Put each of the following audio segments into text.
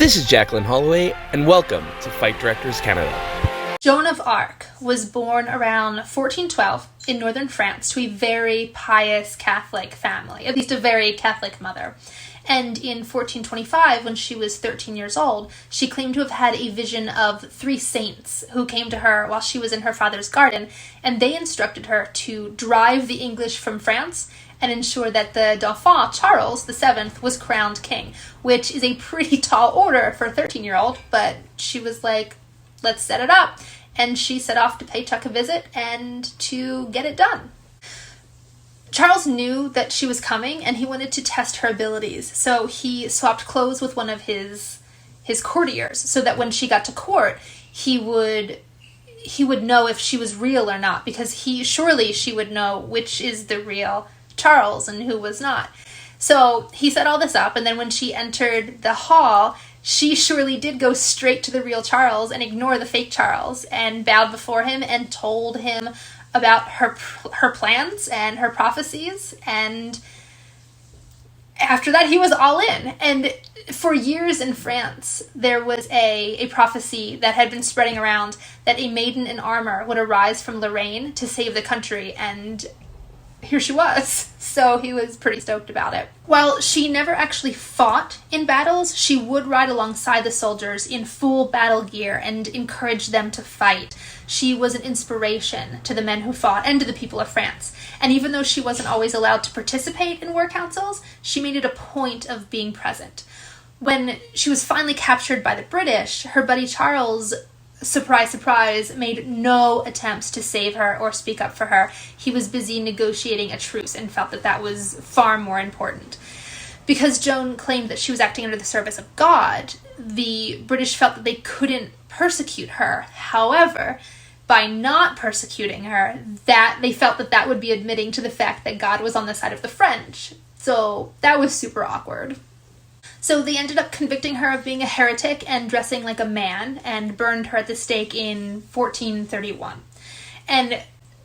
This is Jacqueline Holloway, and welcome to Fight Directors Canada. Joan of Arc was born around 1412 in northern France to a very pious Catholic family, at least a very Catholic mother. And in 1425, when she was 13 years old, she claimed to have had a vision of 3 saints who came to her while she was in her father's garden, and they instructed her to drive the English from France and ensure that the Dauphin, Charles VII, was crowned king, which is a pretty tall order for a 13-year-old, but she was like, let's set it up. And she set off to pay Chuck a visit and to get it done. Charles knew that she was coming and he wanted to test her abilities. So he swapped clothes with one of his courtiers so that when she got to court, he would know if she was real or not, because surely she would know which is the real Charles and who was not. So he set all this up, and then when she entered the hall, she surely did go straight to the real Charles and ignore the fake Charles and bowed before him and told him about her plans and her prophecies. And after that, he was all in. And for years in France, there was a prophecy that had been spreading around that a maiden in armor would arise from Lorraine to save the country, and here she was. So he was pretty stoked about it. While she never actually fought in battles, she would ride alongside the soldiers in full battle gear and encourage them to fight. She was an inspiration to the men who fought and to the people of France. And even though she wasn't always allowed to participate in war councils, she made it a point of being present. When she was finally captured by the British, her buddy Charles, surprise, surprise, made no attempts to save her or speak up for her. He was busy negotiating a truce and felt that that was far more important. Because Joan claimed that she was acting under the service of God, the British felt that they couldn't persecute her. However, by not persecuting her, that they felt that that would be admitting to the fact that God was on the side of the French. So that was super awkward. So they ended up convicting her of being a heretic and dressing like a man, and burned her at the stake in 1431. And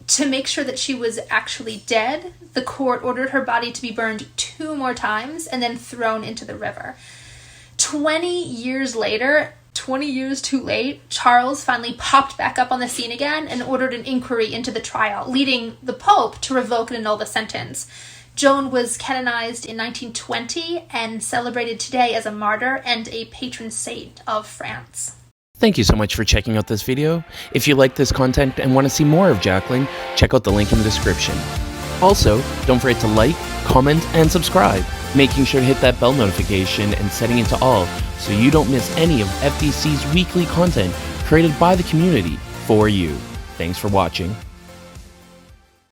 to make sure that she was actually dead, the court ordered her body to be burned 2 more times and then thrown into the river. 20 years later, 20 years too late, Charles finally popped back up on the scene again and ordered an inquiry into the trial, leading the Pope to revoke and annul the sentence. Joan was canonized in 1920 and celebrated today as a martyr and a patron saint of France. Thank you so much for checking out this video. If you like this content and want to see more of Jacqueline, check out the link in the description. Also, don't forget to like, comment, and subscribe, making sure to hit that bell notification and setting it to all so you don't miss any of FDC's weekly content created by the community for you. Thanks for watching.